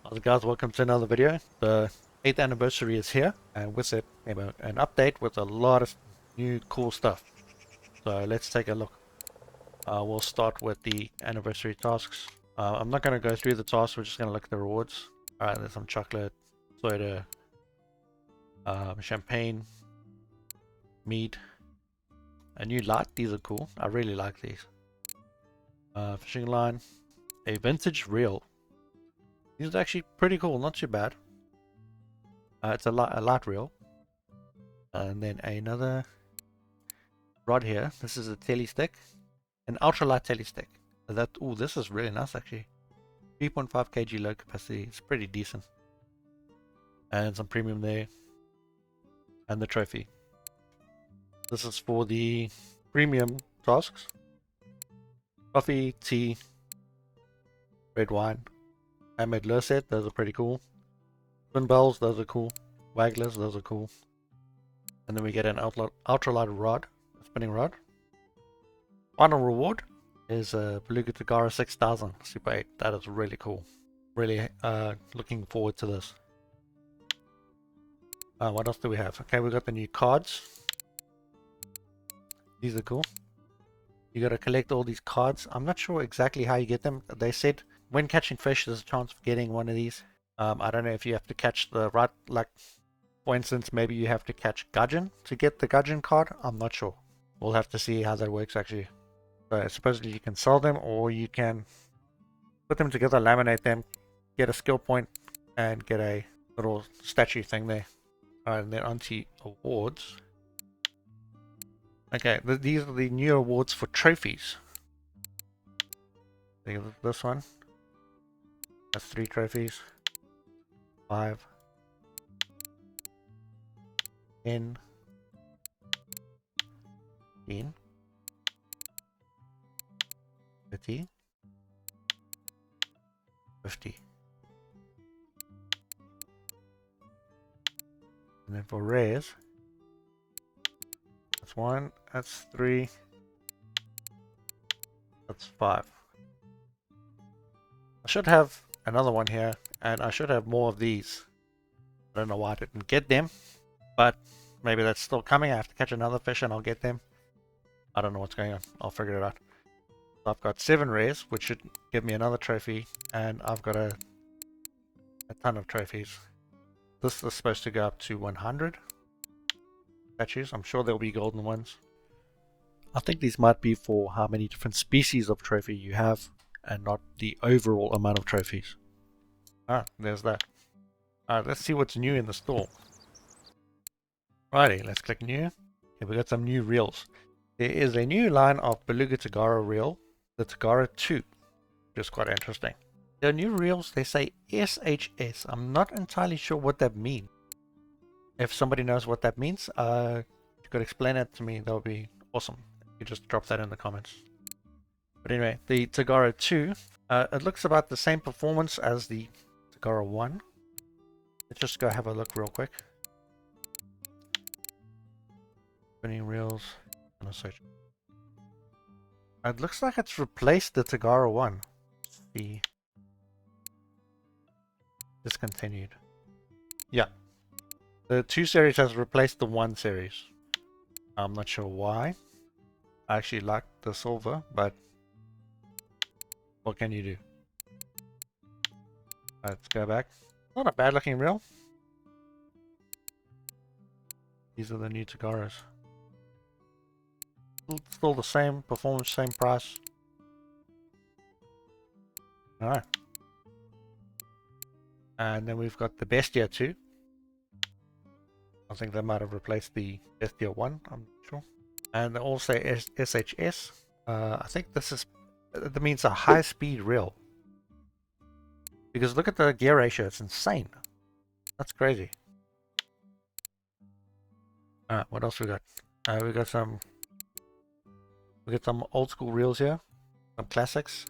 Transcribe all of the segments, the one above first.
How's it guys, welcome to another video. The 8th anniversary is here, and with it came an update with a lot of new cool stuff. So let's take a look. We'll start with the anniversary tasks. I'm not going to go through the tasks, we're just going to look at the rewards. Alright, there's some chocolate, soda, champagne, mead, a new light. These are cool, I really like these. Fishing line, a vintage reel. These are actually pretty cool, not too bad. It's a light reel. And then another rod here. This is a telly stick. An ultralight telly stick. This is really nice actually. 3.5 kg low capacity. It's pretty decent. And some premium there. And the trophy. This is for the premium tasks. Coffee, tea, red wine. Handmade lure set, those are pretty cool. Twin bells, those are cool. Wagglers, those are cool. And then we get an ultralight rod, a spinning rod. Final reward is a Beluga Tagara 6000 Super 8. That is really cool. Really looking forward to this. What else do we have? Okay, we got the new cards. These are cool. You got to collect all these cards. I'm not sure exactly how you get them. They said when catching fish, there's a chance of getting one of these. I don't know if you have to catch the right, like, for instance, maybe you have to catch gudgeon to get the gudgeon card. I'm not sure. We'll have to see how that works actually. So supposedly you can sell them, or you can put them together, laminate them, get a skill point, and get a little statue thing there. Alright, and then onto awards. Okay, these are the new awards for trophies. This one. That's 3 trophies. 5. 10. 15. 30. 50. And then for rares, that's 1, that's 3, that's 5. I should have another one here, and I should have more of these. I don't know why I didn't get them, but maybe that's still coming. I have to catch another fish and I'll get them. I don't know what's going on. I'll figure it out. So I've got 7 rares, which should give me another trophy, and I've got a ton of trophies. This is supposed to go up to 100 statues. I'm sure there'll be golden ones. I think these might be for how many different species of trophy you have, and not the overall amount of trophies. Ah, there's that. Alright, let's see what's new in the store. Righty, let's click new. Okay, we got some new reels. There is a new line of Beluga Tagara reel, the Tagara 2, which is quite interesting. The new reels, they say SHS. I'm not entirely sure what that means. If somebody knows what that means, if you could explain it to me, that would be awesome. You just drop that in the comments. But anyway, the Tagara 2, it looks about the same performance as the Tagara 1. Let's just go have a look real quick. Spinning reels, and a search. It looks like it's replaced the Tagara 1. The discontinued. Yeah. The 2 series has replaced the 1 series. I'm not sure why. I actually like the silver, but what can you do? Let's go back. Not a bad looking reel. These are the new Tagaras. Still the same performance, same price. Alright. And then we've got the Bestia 2. I think they might have replaced the Bestia 1, I'm not sure. And also SHS. I think that means a high speed reel. Because look at the gear ratio, it's insane. That's crazy. Alright, what else we got? We got some old school reels here. Some classics.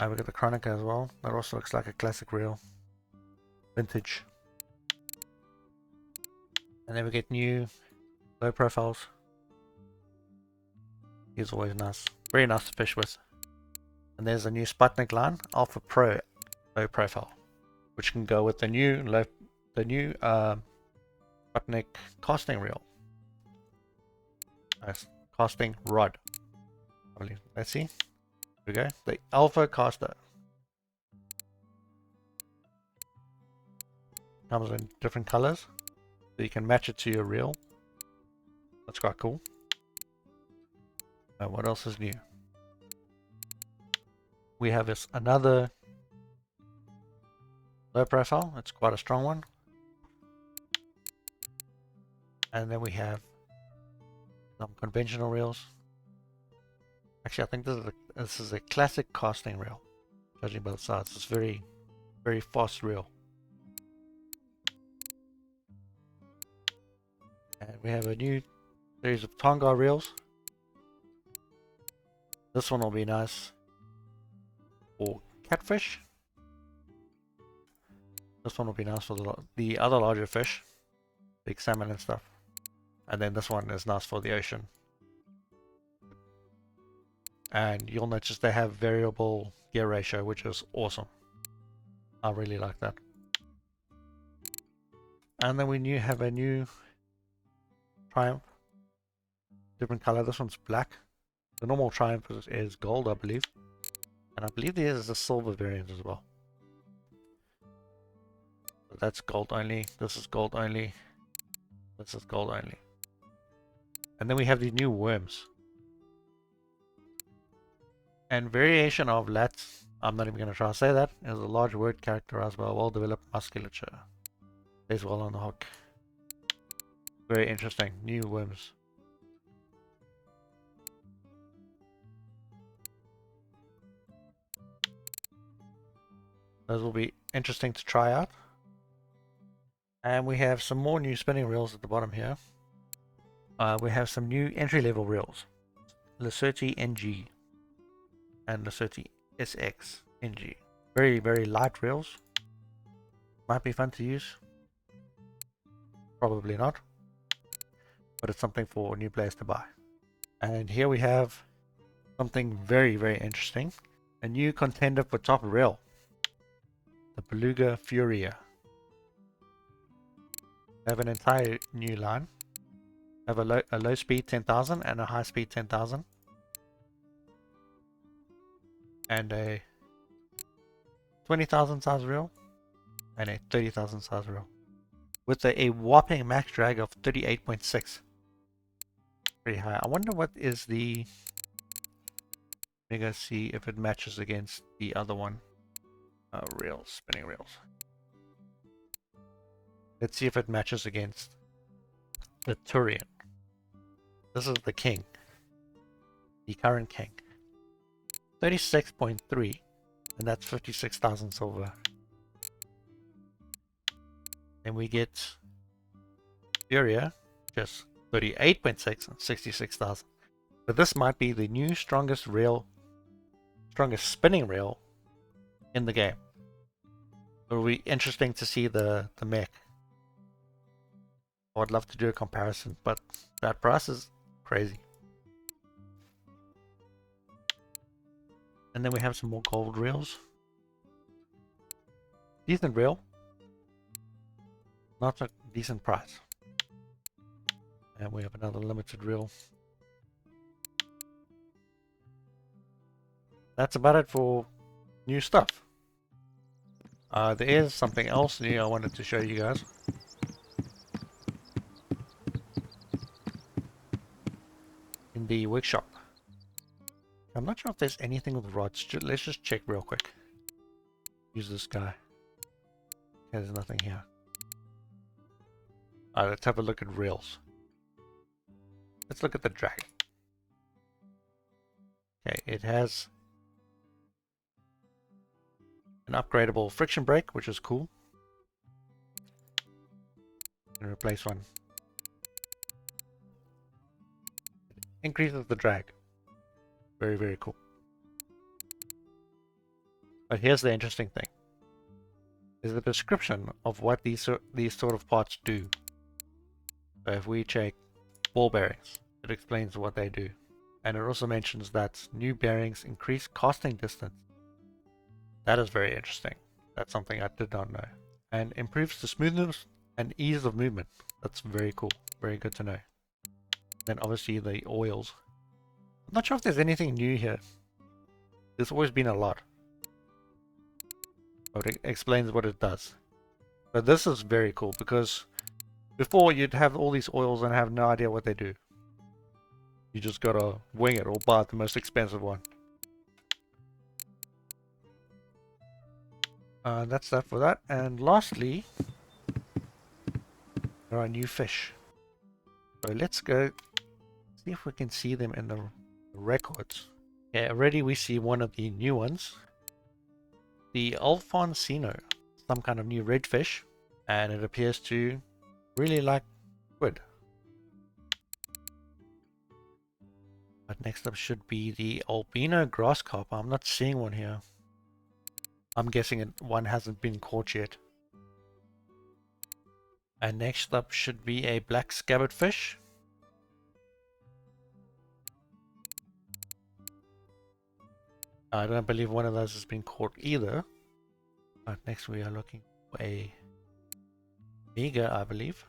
We got the Chronica as well. That also looks like a classic reel. Vintage. And then we get new low profiles. He's always nice. Very nice to fish with. And there's a new Sputnik line, Alpha Pro low profile, which can go with the new Sputnik casting reel. Casting rod. Let's see. Here we go. The Alpha Caster. Comes in different colors, so you can match it to your reel. That's quite cool. What else is new? We have another low profile. It's quite a strong one. And then we have some conventional reels. Actually, I think this is a classic casting reel, judging by the sides. It's very, very fast reel. And we have a new series of Tonga reels. This one will be nice for catfish. This one will be nice for the other larger fish, big salmon and stuff. And then this one is nice for the ocean. And you'll notice they have variable gear ratio, which is awesome. I really like that. And then we have a new Triumph. Different color. This one's black. The normal Triumph is gold, I believe. And I believe there is a silver variant as well. So that's gold only. This is gold only. This is gold only. And then we have the new worms. And variation of lats. I'm not even going to try to say that. Is a large word characterized by a well-developed musculature. Stays well on the hook. Very interesting. New worms. Those will be interesting to try out. And we have some more new spinning reels at the bottom here. We have some new entry-level reels. Lacerti NG and Lacerti SX NG. Very, very light reels. Might be fun to use. Probably not. But it's something for new players to buy. And here we have something very, very interesting. A new contender for top reel. The Beluga Furia. They have an entire new line. They have a low speed 10,000 and a high speed 10,000. And a 20,000 size reel. And a 30,000 size reel. With a whopping max drag of 38.6. Pretty high. I wonder what is the... Let me go see if it matches against the other one. Reels, spinning reels. Let's see if it matches against the Turian. This is the king. The current king. 36.3. And that's 56,000 silver. And we get Furia, just 38.6 and 66,000. But this might be the new strongest spinning reel in the game. It'll be interesting to see the mech. I would love to do a comparison, but that price is crazy. And then we have some more gold reels. Decent reel. Not a decent price. And we have another limited reel. That's about it for new stuff. There is something else new I wanted to show you guys. In the workshop. I'm not sure if there's anything with rods. Let's just check real quick. Use this guy. Okay, there's nothing here. Alright, let's have a look at reels. Let's look at the drag. Okay, it has an upgradable friction brake, which is cool. And replace one. It increases the drag. Very, very cool. But here's the interesting thing. Is the description of what these sort of parts do. So if we check ball bearings, it explains what they do. And it also mentions that new bearings increase casting distance. That is very interesting. That's something I did not know. And improves the smoothness and ease of movement. That's very cool. Very good to know. Then obviously the oils. I'm not sure if there's anything new here. There's always been a lot. But it explains what it does. But this is very cool because before you'd have all these oils and have no idea what they do. You just gotta wing it or buy the most expensive one. That's that for that. And lastly, there are new fish. So let's go see if we can see them in the records. Yeah, already we see one of the new ones. The Alfonsino, some kind of new redfish, and it appears to really like squid. But next up should be the albino grass carp. I'm not seeing one here. I'm guessing one hasn't been caught yet. And next up should be a black scabbard fish. I don't believe one of those has been caught either. But next we are looking for a Miga, I believe.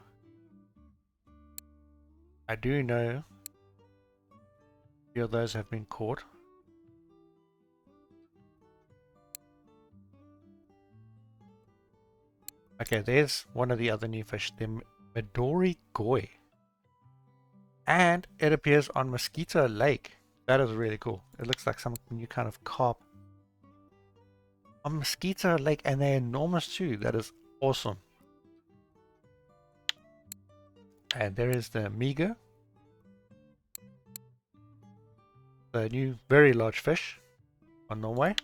I do know a few of those have been caught. Okay, there's one of the other new fish, the Midori Goi. And it appears on Mosquito Lake. That is really cool. It looks like some new kind of carp on Mosquito Lake, and they're enormous too. That is awesome. And there is the Miga, the new very large fish on Norway.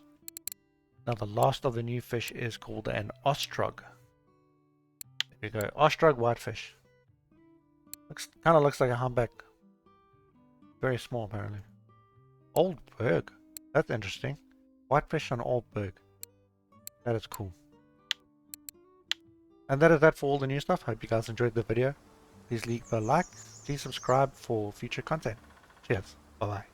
Now the last of the new fish is called an Ostrog. There you go, Ostrog whitefish. Kind of looks like a humpback. Very small apparently. Old Berg. That's interesting. Whitefish on Old Berg. That is cool. And that is that for all the new stuff. Hope you guys enjoyed the video. Please leave a like. Please subscribe for future content. Cheers. Bye bye.